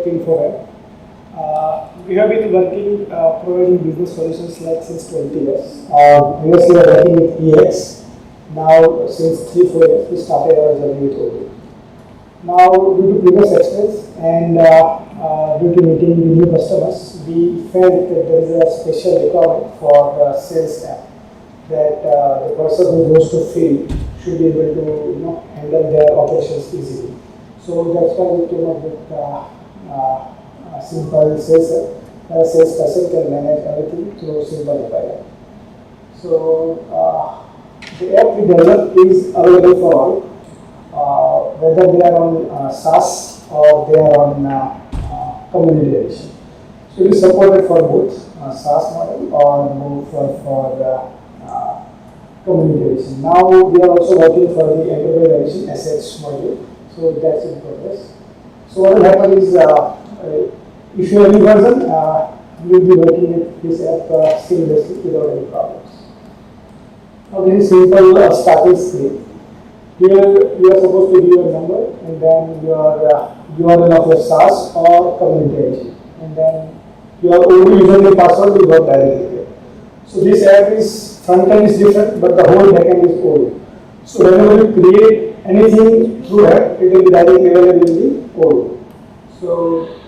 at Infoweb. We have been working providing business solutions like since 20 years. Previously, we were working with EX. Now, since 3-4 years, we started our journey with Odoo. Now, due to previous experience and due to meeting with new customers, we felt that there is a special requirement for the sales staff, that the person who goes to field should be able to handle their operations easily. So that's why we came up with a simple sales app. A salesperson can manage everything through simple API. So the app we developed is available for all, whether they are on SaaS or they are on community edition. So it is supported for both SaaS model or move for community edition. Now we are also working for the enterprise edition assets module. So that's in progress. So what will happen is, if you have any version, you will be working with this app seamlessly without any problems. Now this is simple starting screen. Here you are supposed to give your number and then your URL of your SaaS or community edition, and then your Odoo username password will work directly here. So this app is front end is different, but the whole backend is Odoo. So whenever you create anything through app, it will be directly available in the Odoo. So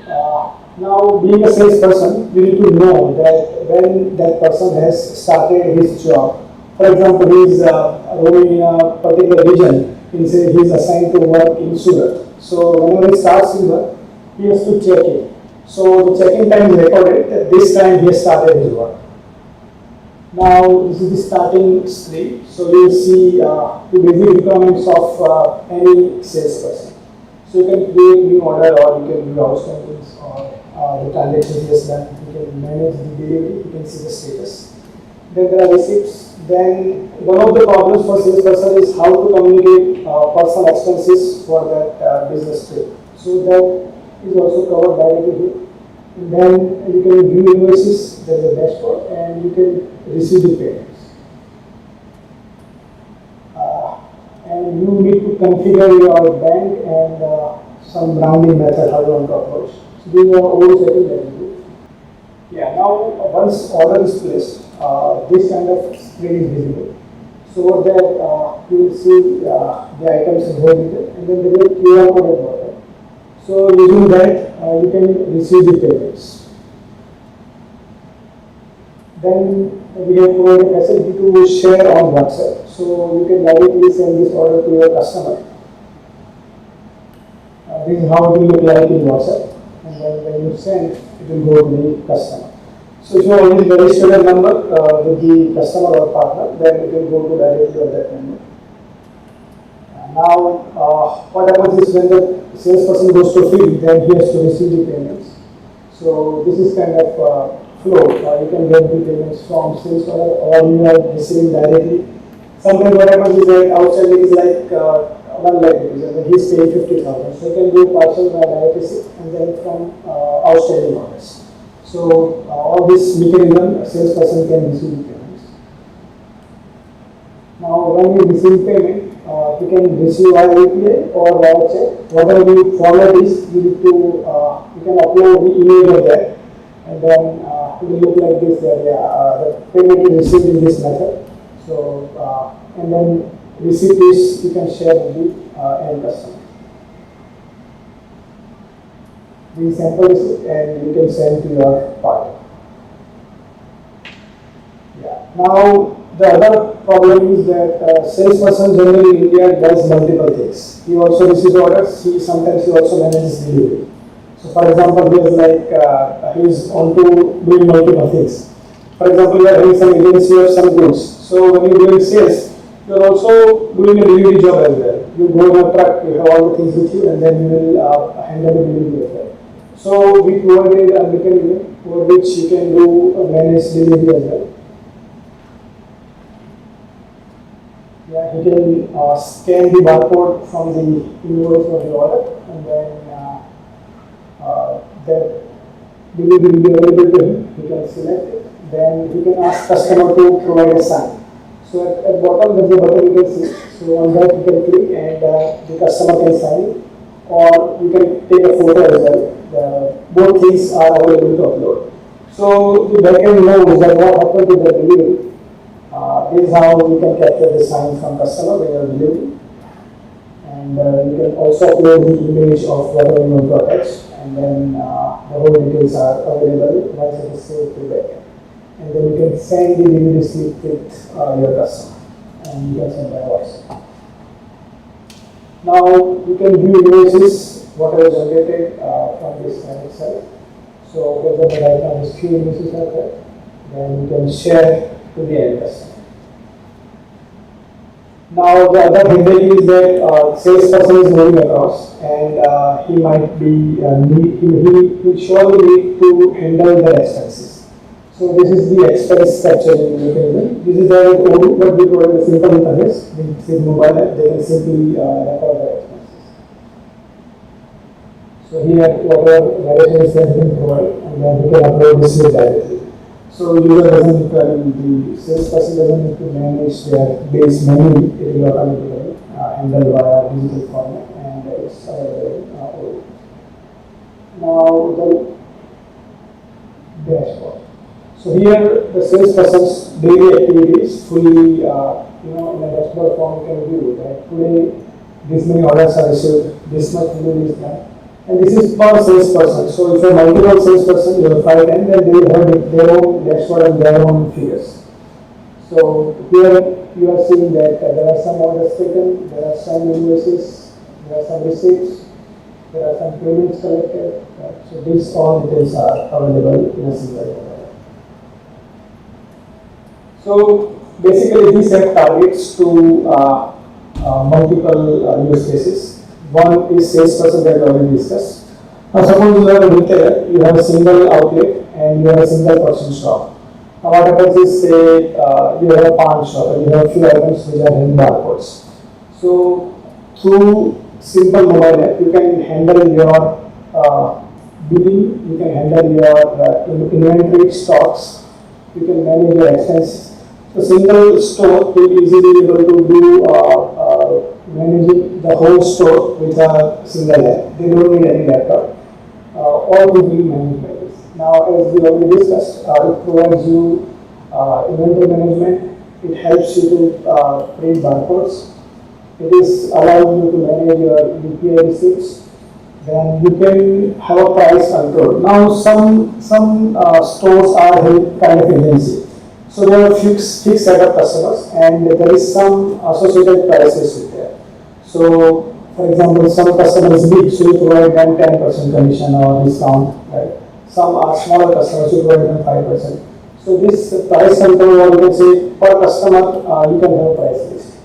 now, being a salesperson, you need to know that when that person has started his job. For example, he is roaming in a particular region. Say he is assigned to work in Surat. So whenever he starts his work, he has to check in. So the check-in time is recorded that this time he has started his work. Now this is the starting screen. So you will see the basic requirements of any salesperson. So you can create new order, or you can do outstandings, or the transactions just done. You can manage the delivery. You can see the status. Then there are receipts. Then one of the problems for salesperson is how to communicate personal expenses for that business trip. So that is also covered directly here. And then you can view invoices. There is a dashboard, and you can receive the payments. And you need to configure your bank and some rounding method how you want to approach. So these are all settings that you do. Yeah, now once order is placed, this kind of screen is visible. So over there you will see the items in whole detail, and then there is a QR code at bottom. So using that you can receive the payments. Then we have provided a facility to share on WhatsApp. So you can directly send this order to your customer. This is how it will look like in WhatsApp. And then when you send, it will go to the customer. So if you have already registered a number with the customer or partner, then it will go to directly on that number. Now, what happens is when the salesperson goes to field, then he has to receive the payments. So this is kind of flow. You can get the payments from sales order, or you are receiving directly. Sometimes what happens is that outstanding is like 1 lakh rupees, and then he's paying 50,000. So you can do partial direct receipt and then from outstanding orders. So all this mechanism, a salesperson can receive payments. Now, when you receive payment, you can receive via API or via check. Whatever the format is, you need to you can upload the image of that, and then it will look like this. The payment is received in this method. So and then receipt is you can share with the end customer. The sample receipt, and you can send to your partner. Yeah. Now the other problem is that salesperson generally in India does multiple things. He also receives orders. Sometimes he also manages delivery. So for example, he is like he is onto doing multiple things. For example, you are having some agency or some goods. So when you are doing sales, you are also doing a delivery job as well. You go in a truck, you have all the things with you, and then you will handle the delivery as well. So we provided a mechanism for which you can do manage delivery as well. Yeah, he can scan the barcode from the invoice or the order, and then that delivery will be available to him. He can select it. Then he can ask customer to provide a sign. So at bottom there is a button you can see. So on that you can click, and the customer can sign it, or you can take a photo as well. things are available to upload. So the backend knows that what happened to the delivery. This is how we can capture the sign from customer when you are delivering. And you can also upload the image of whatever you want to attach, and then the whole details are available once it is saved to the backend. And then you can send the delivery slip with your customer, and you can send by WhatsApp. Now you can view images whatever generated from this site itself. So for example, right now these few images are there. Then you can share to the end customer. Now the other headache is that salesperson is moving across, and he might be he will surely need to handle the expenses. So this is the expense capturing mechanism. This is the Odoo, but we provide a simple interface with mobile app. They can simply record the expenses. So here whatever variations has been provided, and then we can upload this here directly. So user doesn't need to, the salesperson doesn't need to manage their base manually. It will automatically handle via digital format, and it's available. Now the dashboard. So here the salesperson's daily activities fully, in a dashboard form you can view that today this many orders are received, this much delivery is done. And this is per salesperson. So if you have multiple salesperson, you have 5, 10, then they will have their own dashboard and their own figures. So here you are seeing that there are some orders taken, there are some invoices, there are some receipts, there are some payments collected. Right? So these all details are available in a single data. So basically these have targets to multiple use cases. One is salesperson that we already discussed. Now suppose you have a retailer, you have a single outlet and you have a single person shop. Now what happens is, say you have a pawn shop and you have a few items which are in barcodes. So through simple mobile app you can handle your billing, you can handle your inventory stocks, you can manage your expenses. So single store will be easily able to do managing the whole store with a single app. They don't need any laptop. All will be managed by this. Now, as we already discussed, it provides you inventory management. It helps you to print barcodes. It is allowing you to manage your UPI receipts. Then you can have a price control. Now, some stores are kind of agency. So there are fixed set of customers, and there is some associated prices with that. So, for example, some customers big, so you provide them 10% commission or discount, right? Some are smaller customers, you provide them 5%. So this price control, or you can say per customer, you can have a price list.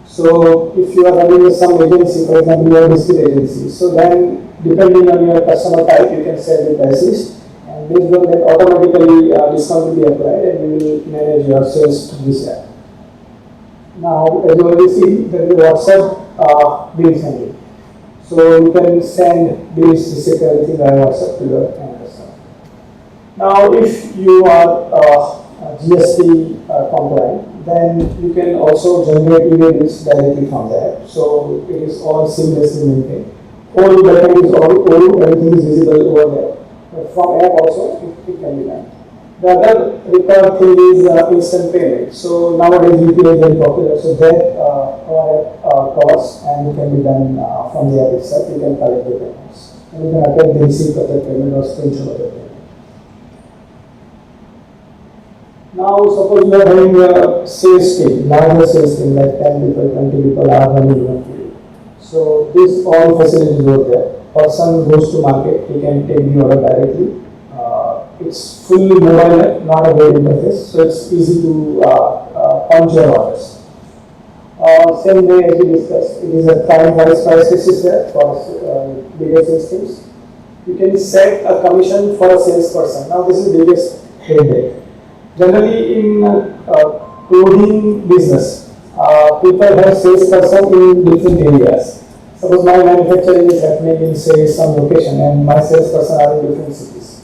So if you are running some agency, for example, you are a biscuit agency, so then depending on your customer type, you can set the price list. Based on that, automatically discount will be applied and you will manage your sales to this app. Now, as you already see, there is a WhatsApp bill sending. So you can send bills, receipt, everything via WhatsApp to your end customer. Now, if you are GST compliant, then you can also generate emails directly from the app. So it is all seamlessly maintained. All backend is all everything is visible over there. From app also, it can be done. The other required thing is instant payment. So nowadays UPI is very popular. So that our app covers, and it can be done from the app itself. You can collect the payments, and you can attach the receipt of the payment or screenshot of the payment. Now suppose you are having a sales team, larger sales team like 10 people, 20 people are running one field. So this all facilities are there. Person goes to market, he can take the order directly. It's fully mobile, not a web interface, so it's easy to punch your orders. Same way as we discussed, it is a time-wise price list is there for bigger sales teams. You can set a commission for a salesperson. Now this is the biggest headache. Generally in clothing business, people have salesperson in different areas. Suppose my manufacturing is happening in, say, some location and my salesperson are in different cities.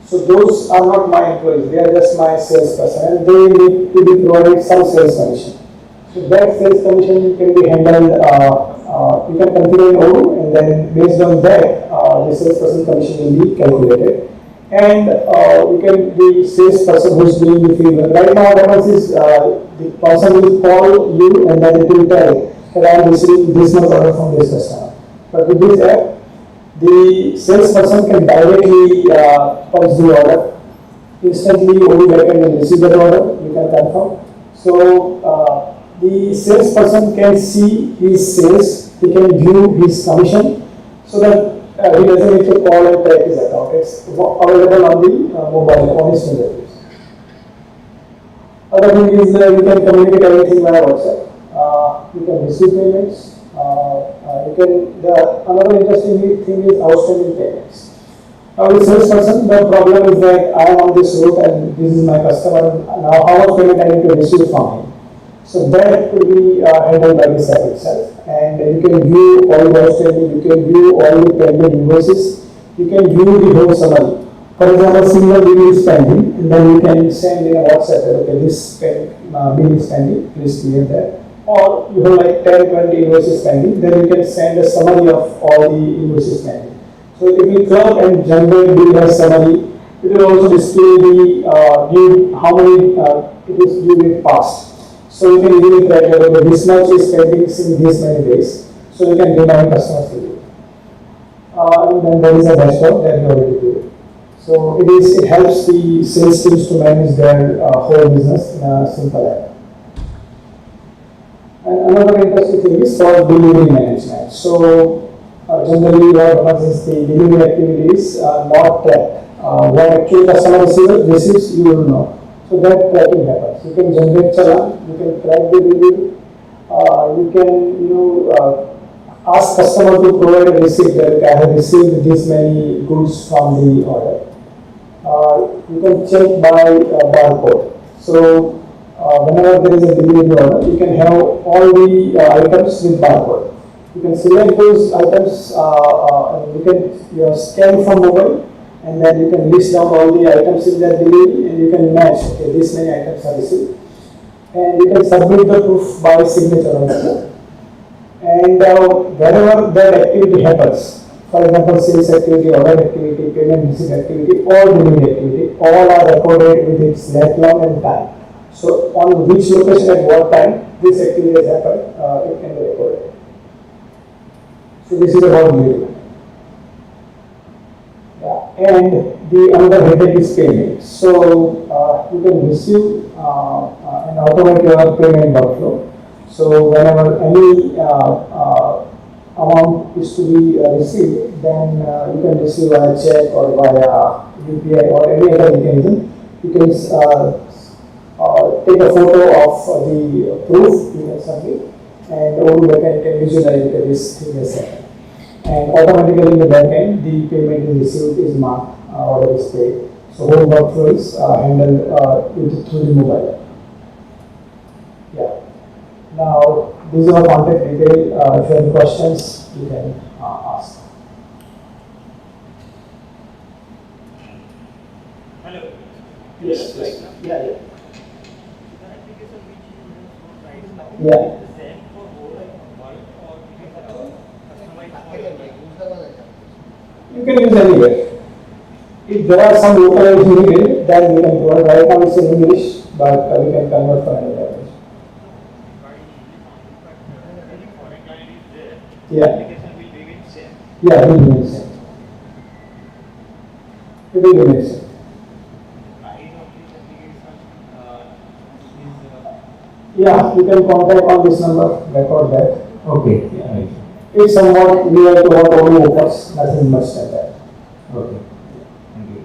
So those are not my employees, they are just my salesperson, and they need to be provided some sales commission. So that sales commission can be handled, you can configure in Odoo, and then based on that, the salesperson commission will be calculated, and we can the salesperson who is doing the field work. Right now, what happens is the person will call you and then it will tell that I am receiving this much order from this customer. But with this app, the salesperson can directly punch the order. Instantly, only backend will receive that order, you can confirm. So, the salesperson can see his sales, he can view his commission, so that he doesn't need to call and track his account. It's available on the mobile, on his fingertips. Other thing is you can communicate everything via WhatsApp. You can receive payments. Another interesting thing is outstanding payments. Now, the salesperson, the problem is that I am on this route and this is my customer. Now, how much payment I need to receive from him? So that could be handled by the app itself, and you can view all the outstanding, you can view all the pending invoices, you can view the whole summary. For example, single bill is pending, and then you can send in a WhatsApp that okay, this bill is pending, please clear that. Or you have like 10, 20 invoices pending, then you can send a summary of all the invoices pending. So it will club and generate the summary. It will also display the due, how many it is due in past. So you can easily track that this much is pending in this many days. So you can remind customers to do. And then there is a dashboard that you already do. So it helps the sales teams to manage their whole business in a simple app. And another interesting thing is for delivery management. So generally what happens is the delivery activities are not tracked. What actual customer receives, you will know. So that tracking happens. You can generate challan, you can track the delivery, you can ask customer to provide a receipt that I have received this many goods from the order. You can check by barcode. So whenever there is a delivery order, you can have all the items with barcode. You can select those items, you can scan from mobile, and then you can list down all the items in that delivery, and you can match, okay, this many items are received. And you can submit the proof by signature on the board. And wherever that activity happens, for example, sales activity, order activity, payment receipt activity, or delivery activity, all are recorded with its lat long and time. So on which location at what time this activity has happened, it can be recorded. So this is about delivery. And the another headache is payment. So you can receive and automate your payment workflow. So whenever any amount is to be received, then you can receive via check or via UPI or any other mechanism. You can take a photo of the proof, you can submit, and Odoo backend can visualize that this thing has happened. And automatically in the backend, the payment is received, is marked, order is paid. So whole workflow is handled through the mobile app. Yeah. Now, these are contact detail. If you have any questions, you can ask. Hello. Yes. Yes. Yeah. Yeah. The application which you use right now, Yeah. is the same for whole world or it is customized for India? You can use anywhere. If there are some localization needed, then we can provide. Right now it's in English, but we can convert for any language. Any foreign client is there, Yeah. application will remain same. Yeah, it will remain same. It will remain same. Price of this application is Yeah, you can contact on this number, record that. Okay. Yeah. Right. It's somewhat near to what Odoo offers, nothing much than that. Okay. Thank you.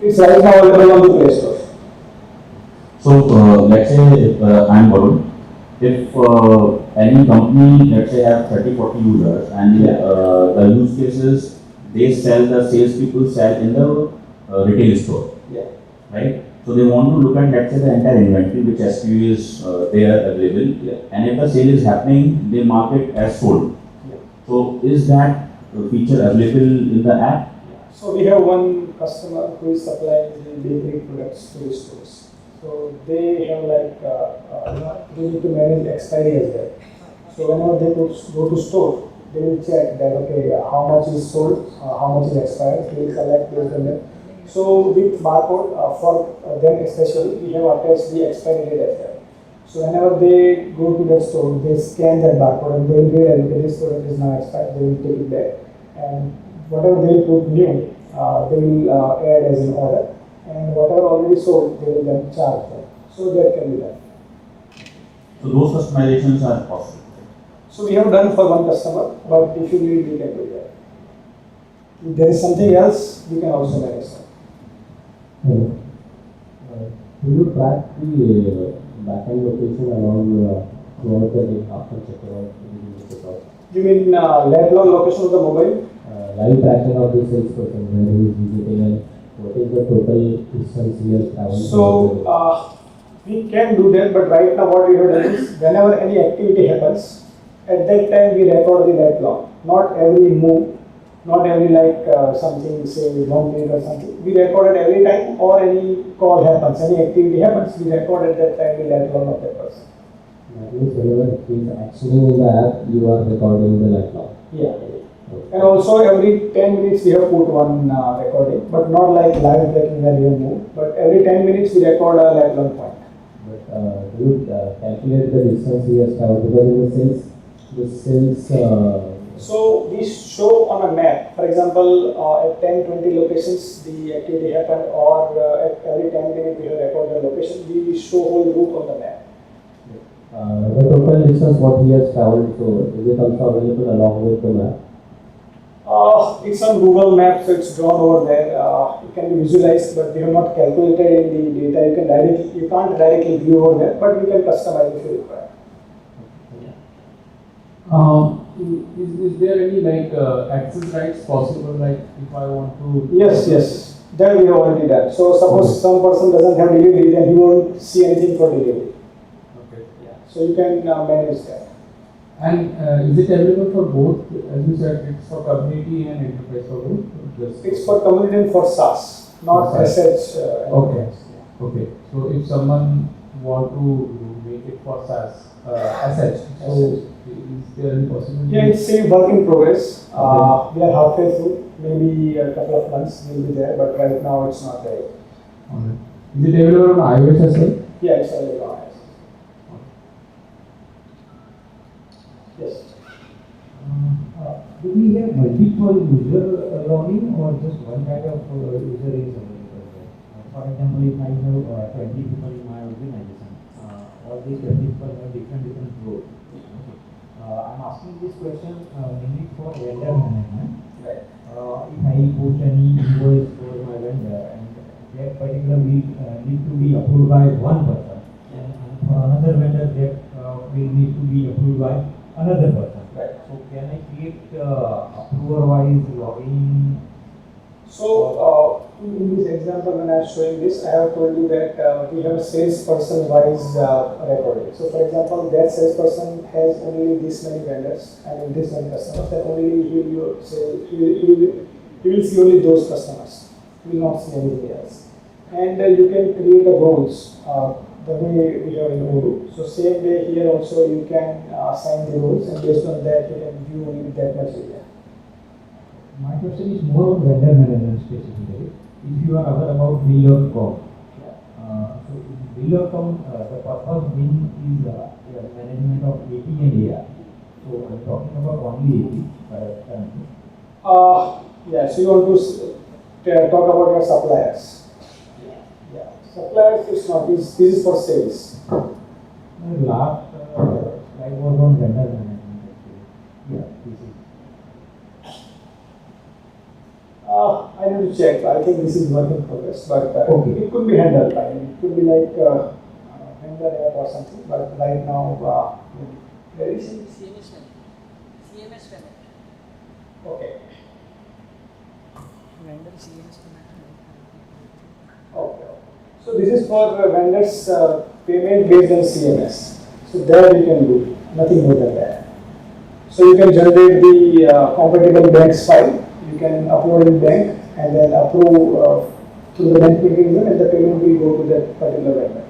It's right now available on the Play Store. So let's say if I'm Varun, if any company, let's say, have 30-40 users and the use cases, they sell, the salespeople sell in the retail store, Yeah. right? So they want to look at, let's say, the entire inventory which SKU is there available, Yeah. and if the sale is happening, they mark it as sold. Yeah. So is that feature available in the app? So we have one customer who is supplying the bakery products to the stores. So they have like they need to manage expiry as well. So So whenever they go to store, they will check that okay, how much is sold, how much is expired. They will collect based on that. So with barcode for them especially, we have attached the expiry date as well. So whenever they go to the store, they scan that barcode and they will get okay, this product is now expired. They will take it back, and whatever they will put new, they will add as an order, and whatever already sold, they will then charge them. So that can be done. So those customizations are possible. So we have done for one customer, but if you need, we can do that. If there is something else, we can also manage that. Do you track the backend location along throughout the day after checkout? You mean lateral location of the mobile? Live tracking of the salesperson when he is visiting and what is the total distance he has traveled? So we can do that, but right now what we have done is whenever any activity happens, at that time we record the lat long. Not every move, not every something say 1 minute or something. We record it every time or any call happens, any activity happens, we record at that time the lat long of that person. That means whenever he is actioning in the app, you are recording the lat long. Yeah. And also every 10 minutes we have put one recording, but not like live tracking where you move, but every 10 minutes we record a lat long point. But do you calculate the distance he has traveled? Because in the sales. So we show on a map, for example, at 10-20 locations the activity happened, or at every 10 minutes we have recorded the location. We show whole route on the map. The total distance what he has traveled, so is it also available along with the map? It's on Google Maps, so it's drawn over there. It can be visualized, but we have not calculated in the data. You can't directly view over there, but we can customize if you require. Is there any access rights possible? Like if I want to. Yes. That we have already done. So suppose some person doesn't have delivery, then he won't see anything for delivery. Okay. Yeah. So you can manage that. And is it available for both? As you said, it's for community and enterprise for both? It's for community and for SaaS, not For SH. Okay. Okay. So if someone want to make it for SaaS, SH, so is there any possibility? Yeah, it's a work in progress. We are halfway through. Maybe a couple of months we'll be there, but right now it's not there. Okay. Is it available on iOS as well? Yeah, it's already on. Yes. Do we have multiple user logging or just one kind of user is available? For example, if I have 20 people in my organization, all these 20 people have different roles. I'm asking this question mainly for vendor management. Right. If I post any invoice for my vendor and that particular week need to be approved by one person, and for another vendor that will need to be approved by another person. Right. So can I create approver-wise login? So in this example, when I was showing this, I have told you that we have a salesperson-wise recording. So for example, that salesperson has only this many vendors and this many customers. Then only he will see only those customers. He will not see anything else. And you can create a roles the way we have in Odoo. So same way here also you can assign the roles, and based on that you can view only that much area. My question is more on vendor management specifically. If you are aware about bill.com, so in bill.com, the purpose being is management of AP and AR. So I'm talking about only AP currently. Yeah, so you want to talk about your suppliers. Yeah, suppliers is not, this is for sales. My last slide was on vendor management actually. Yeah, this is. I need to check. I think this is work in progress, but Okay. it could be handled. I mean, it could be like vendor app or something, but right now, there is. CMS Connect. Okay. Vendor CMS Connect. Okay. So this is for vendors payment based on CMS. So there you can do nothing more than that. So you can generate the compatible banks file. You can upload in bank and then approve through the bank mechanism, and the payment will go to that particular vendor.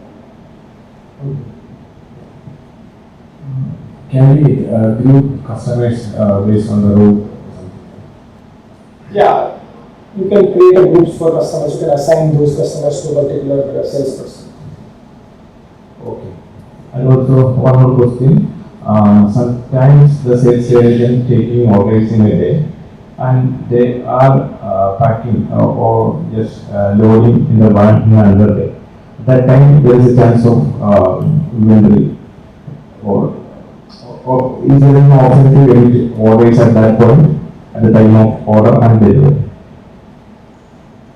Okay. Can we group customers based on the role? Yeah, you can create a groups for customers. You can assign those customers to a particular salesperson. Okay. And also one more question. Sometimes the sales agent taking orders in a day, and they are packing or just loading in the one in another day. That time there is a chance of inventory, or is there an option to edit orders at that point at the time of order and delivery?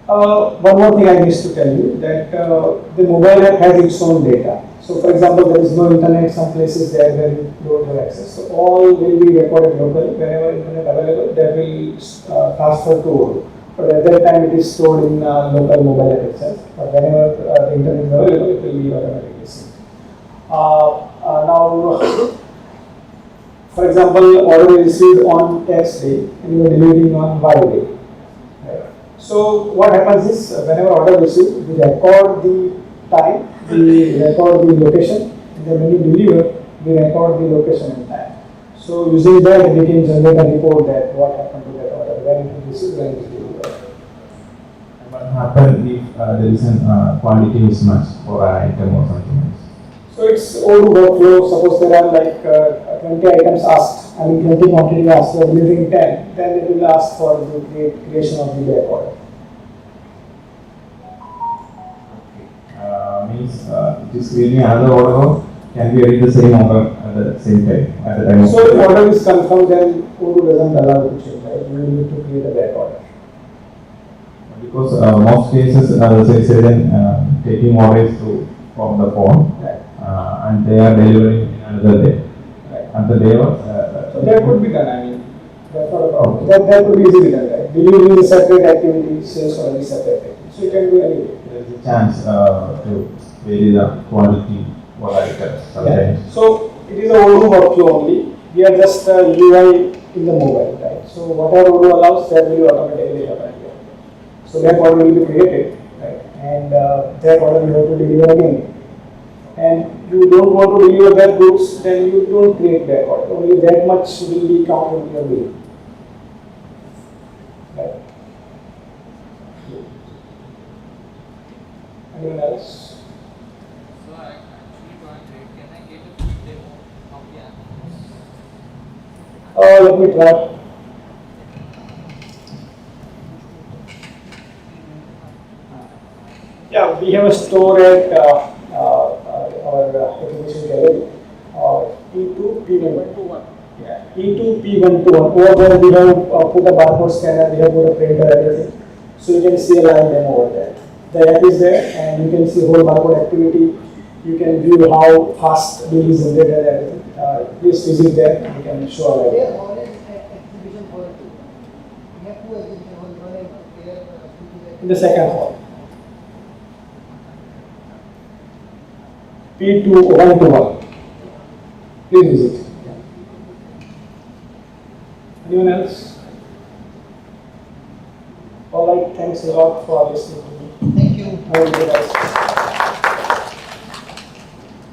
One more thing I missed to tell you that the mobile app has its own data. So, for example, there is no internet some places there where you don't have access. So, all will be recorded locally. Whenever internet available, that will transfer to Odoo. But at that time, it is stored in local mobile app itself. But whenever the internet is available, it will be automatically synced. Now, for example, order is received on X day and you are delivering on Y day. Right? So what happens is whenever order is received, we record the time, we record the location, and then when you deliver, we record the location and time. So using that, we can generate a report that what happened to that order, when it is received, when it is delivered. What happens if there is a quantity mismatch for an item or something else? So it's Odoo workflow. Suppose there are like 20 items asked, 20 quantity asked, so delivering 10, then it will ask for the creation of the back order. Means it is creating another order, or can we edit the same order at the same time, at the time of So if order is confirmed, then Odoo doesn't allow you to change, right? You will need to create a back order. Because most cases the sales agent taking orders from the phone, Right. And they are delivering in another day. Right. And the day of So that could be done. That's not a problem. That could be easily done, right? Delivery is a separate activity, sales order is separate activity. So you can do anyway. there is a chance to vary the quality or items sometimes. Yeah. So it is a Odoo workflow only. We are just UI in the mobile, right? So whatever Odoo allows, that will automatically happen. So that order will be created, right? And that order you have to deliver again. And you don't want to deliver that goods, then you don't create that order. Only that much will be counted in your bill. Right? Anyone else? So I actually can't read. Can I get a quick demo of the app? Let me try. Yeah, we have a store at our application gallery. E2 P121. Yeah, E2 P121. Over there we have put a barcode scanner, we have put a printer, everything. So you can see a live demo over there. The app is there, and you can see whole barcode activity. You can view how fast bill is generated and everything. Please visit there. You can show a live demo. In the second hall. P2121. Please visit. Anyone else? Alright, thanks a lot for listening to me. Thank you. Have a good day.